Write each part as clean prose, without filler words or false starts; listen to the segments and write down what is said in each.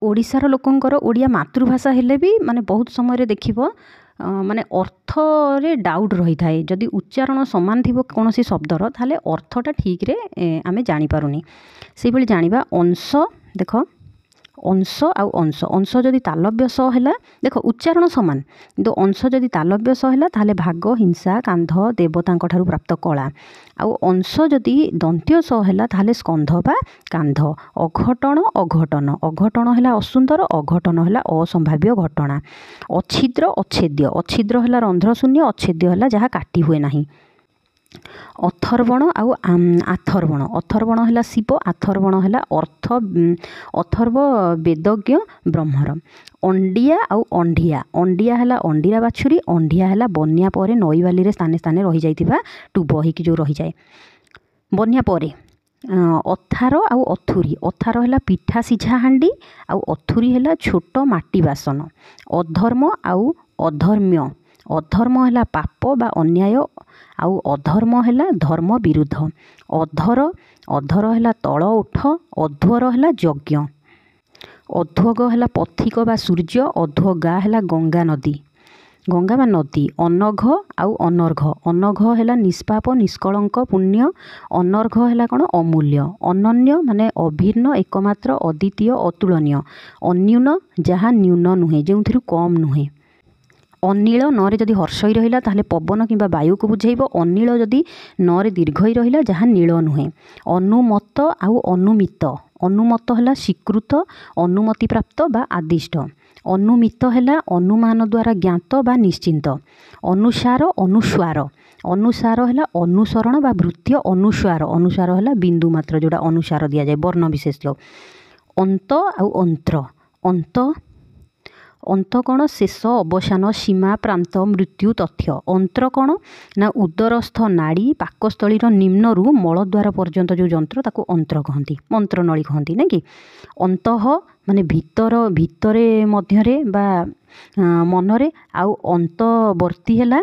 ओडिशार लोकंकर ओडिया मातृभाषा हेले भी माने बहुत समय देखिबो माने अर्थ रे डाउट रही थाए जदि उच्चारण समान थिबो कोनोसी शब्दर ताले अर्थटा ठीक रे आमे जानि पारुनी से बेले जानिबा अंश देख अंश आउ अंश अंश जदि तालव्य स हैला देख उच्चारण समान किंतु अंश जदि तालव्य स हैला ताले भाग हिंसा कांध देवतांक ठारू प्राप्त कला आउ अंश जदि दंत्य स हैला ताले स्कंध बा कांध अघटन अघटन अघटन हैला असुंदर अघटन हैला असंभाव्य घटना अच्छिद्र अच्छेद्य अच्छिद्र हैला रंध्र शून्य अच्छेद्य हैला जहा काटी हुए नाही अथर्वण आउ आथर्वण अथर्वण हैला शिव आथर्वण हैला अर्थ अथर्व वेदज्ञ ब्रह्मर अंडिया आउ अंडिया अंडिया हैला अंडीरा बाछुरी अंडिया हैला बन्या परे नई बाली रे स्थाने स्थाने रही जाइतिबा टुब हिकी जो रही जाए बन्या परे अथार आउ अथुरी अथार हैला पिठा सिझा हांडी आउ अथुरी हैला छोट माटी बासन अधर्म आउ अधर्म्य अधर्म हैला पाप बा अन्याय आउ अधर्म हैला धर्म विरुद्ध अधर अधर हैला तल उठ अध्वर हैला यज्ञ अध्वग हैला पथिक बा सूर्य अध्वगा हैला गंगा नदी गंगा बा नदी अनघ आउ अनर्घ अनघ हैला निष्पाप निष्कलंक पुण्य अनर्घ हैला कौन अमूल्य अनन्य माने अभिन्न एकमात्र अद्वितीय अतुलनीय अन्यून जहा न्यून नुहे जो कम नुहे अनिल नरे जदि हर्षई रहिला ताहले पवन किंबा वायु को बुझेइबो अनिल जदि नरे दीर्घई रहिला जहा नील नुहे अनुमत आउ अनुमित अनुमत हैला स्वीकृत अनुमति प्राप्त बा आदिष्ट अनुमित हैला अनुमान द्वारा ज्ञात बा निश्चिंत अनुसार अनुस्वार अनुसार हैला अनुसरण बा भृत्य अनुस्वार अनुसार हैला बिंदु मात्र जोड़ा अनुसार दिया जाए वर्ण विशेष्य अंत आउ अंत्र अंत अंत कौन शेष अवसान सीमा प्रांत मृत्यु तथ्य अंतर कौन ना उदरस्थ नाड़ी पाकस्थलीर निम्नरू मलद्वार पर्यंत जो जंत्र ताको अंतर कहती मंत्रनली कहती ना कि अंतः माने भीतर भीतरे मध्यरे बा मनरे आउ अंतवर्ती हैला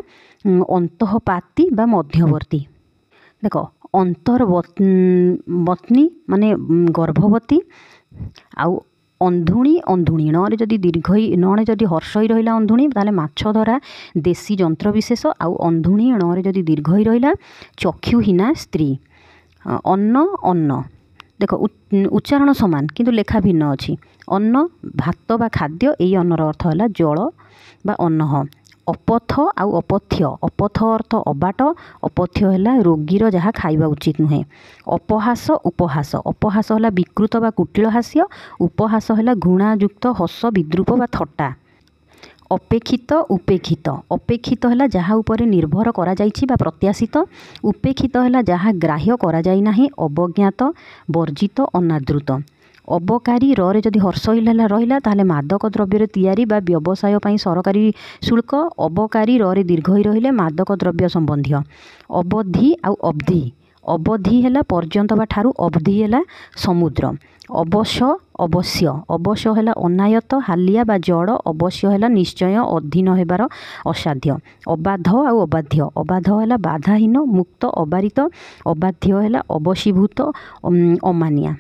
अंतःपाती बा मध्यवर्ती देख अंतर्वत्नी माने गर्भवती आउ अंधुणी अंधुणी णे जदि दीर्घई णे जदि हर्षई रहिला अंधुणी ताले माछ धरा देशी जंत्र विशेष आउ अंधुणी णे जदि दीर्घई रहिला चक्षुहीना स्त्री अन्न अन्न देख उच्चारण समान किंतु लेखा भिन्न अच्छी अन्न भात बा खाद्य यही अन्नर अर्थ है जल बा अन्न अपथ आउ अपथ्य अपथ अर्थ अबाट अपथ्य है रोगीर जहाँ खाइबा उचित नुहे अपहास उपहास अपहास है विकृत बा कुटिल हास्य उपहास है घृणायुक्त हस विद्रूप बा थट्टा अपेक्षित उपेक्षित अपेक्षित है जहाँ उपरे निर्भर करा जाइछि बा प्रत्याशित उपेक्षित है जहाँ ग्राह्य करा जाई नाही अवज्ञात वर्जित अनादृत अबकारी रे जदि हर्ष रहिला ताले मादक द्रव्य तैयारी बा व्यवसाय पई सरकारी शुल्क अबकारी रे दीर्घई रहिले मादक द्रव्य संबंधी अवधि आउ अवधि अवधि है पर्यंत बा ठारू अवधि है समुद्र अवश्य अवश्य अवश्य है अनायत हालिया बा जड़ अवश्य है निश्चय अधीन होबार असाध्य अबाध आउ अबाध्य अबाध है बाधाहीन मुक्त अबारित अबाध्य है अवशीभूत अमानिया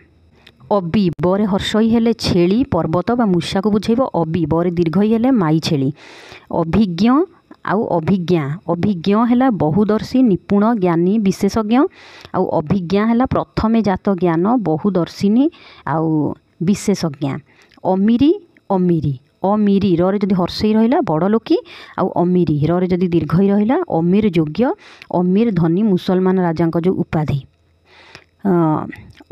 अबि बरे हर्षई हेले छेली पर्वत बा मूषा को बुझेब अबि बरे दीर्घई हेले माई छेली अभिज्ञ आउ अभिज्ञा अभिज्ञ है बहुदर्शी निपुण ज्ञानी विशेषज्ञ आउ अभिज्ञा है प्रथमे जात ज्ञान बहुदर्शिनी आउ विशेषज्ञा अमीरी अमीरी अमीरी रे जदि हर्षई रहिला बड़ लोकी आउ अमीरी रे जदि दीर्घई रहिला अमीर योग्य अमीर धनी मुसलमान राजा जो उपाधि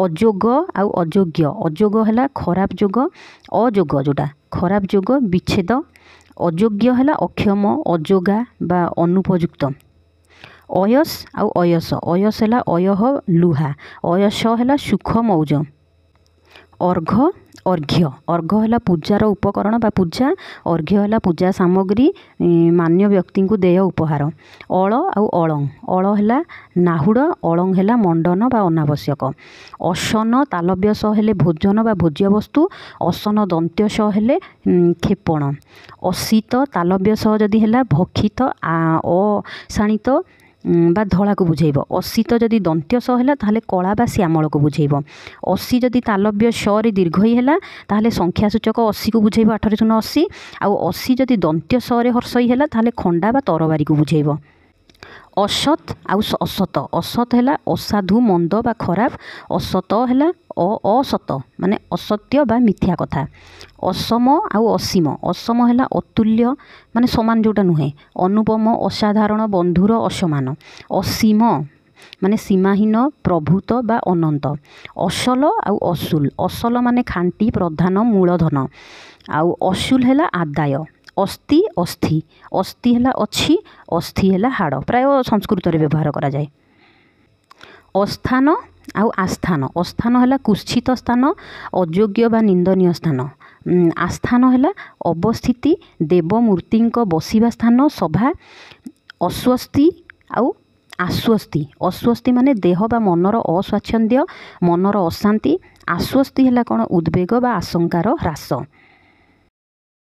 अजोग आउ अयोग्य अजोग है खराब जोग अजोग जोटा खराब जोग विच्छेद अयोग्य है अक्षम अजोगा बा अनुपयुक्त अयस आउ अयस अयस है अयह लुहा अयस है सुख मौज अर्घ अर्घ्य अर्घ है पूजार उपकरण बा पूजा अर्घ्य है पूजा सामग्री मान्य व्यक्ति को देय उपहार अल आउ अलंग अल है नाहुड़ अलंग है मंडन बा अनावश्यक असन तालव्य स है भोजन बा भोज्य वस्तु असन दंत्य स है क्षेपण अशीत तालव्य स जदि है भक्षित अशाणित ବା ଧଳାକୁ ବୁଝେଇବ। ଅସିତ ଯଦି ଦନ୍ତ୍ୟ ସ ହେଲା ତାହେଲେ କଳା ବା ଶ୍ୟାମଳକୁ ବୁଝେଇବ। ଅଶୀ ଯଦି ତାଲବ୍ୟ ରେ ଦୀର୍ଘଇ ହେଲା ତାହେଲେ ସଂଖ୍ୟାସୂଚକ ଅଶୀକୁ ବୁଝେଇବ, 8 × 0 80। ଆଉ ଅଶୀ ଯଦି ଦନ୍ତ୍ୟ ରେ ହର୍ଷଇ ହେଲା ତାହେଲେ ଖଣ୍ଡା ବା ତରବାରୀକୁ ବୁଝେଇବ। ଅସତ୍ ଆଉ ଅସତ। ଅସତ୍ ହେଲା ଅସାଧୁ, ମନ୍ଦ ବା ଖରାପ। ଅସତ ହେଲା ଅସତ ମାନେ ଅସତ୍ୟ ବା ମିଥ୍ୟା କଥା। ଅସମ ଆଉ ଅସୀମ। ଅସମ ହେଲା ଅତୁଲ୍ୟ ମାନେ ସମାନ ଯେଉଁଟା ନୁହେଁ। ଅନୁପମ, ଅସାଧାରଣ, ବନ୍ଧୁର ଅସମାନ। ଅସୀମ ମାନେ ସୀମାହୀନ, ପ୍ରଭୂତ ବା ଅନନ୍ତ। ଅସଲ ଆଉ ଅସୁଲ। ଅସଲ ମାନେ ଖାଣ୍ଟି, ପ୍ରଧାନ, ମୂଳଧନ। ଆଉ ଅସୁଲ ହେଲା ଆଦାୟ। ଅସ୍ଥି, ଅସ୍ଥି। ଅସ୍ଥି ହେଲା ଅଛି, ଅସ୍ଥି ହେଲା ହାଡ଼। ପ୍ରାୟ ସଂସ୍କୃତରେ ବ୍ୟବହାର କରାଯାଏ। ଅସ୍ଥାନ ଆଉ ଆସ୍ଥାନ। ଅସ୍ଥାନ ହେଲା କୁତ୍ସିତ ସ୍ଥାନ, ଅଯୋଗ୍ୟ ବା ନିନ୍ଦନୀୟ ସ୍ଥାନ। ଆସ୍ଥାନ ହେଲା ଅବସ୍ଥିତି, ଦେବମୂର୍ତ୍ତିଙ୍କ ବସିବା ସ୍ଥାନ, ସଭା। ଅସ୍ୱସ୍ତି ଆଉ ଆଶ୍ୱସ୍ତି। ଅସ୍ୱସ୍ତି ମାନେ ଦେହ ବା ମନର ଅସ୍ୱାଚ୍ଛନ୍ଦ୍ୟ, ମନର ଅଶାନ୍ତି। ଆଶ୍ୱସ୍ତି ହେଲା କ'ଣ? ଉଦ୍ବେଗ ବା ଆଶଙ୍କାର ହ୍ରାସ।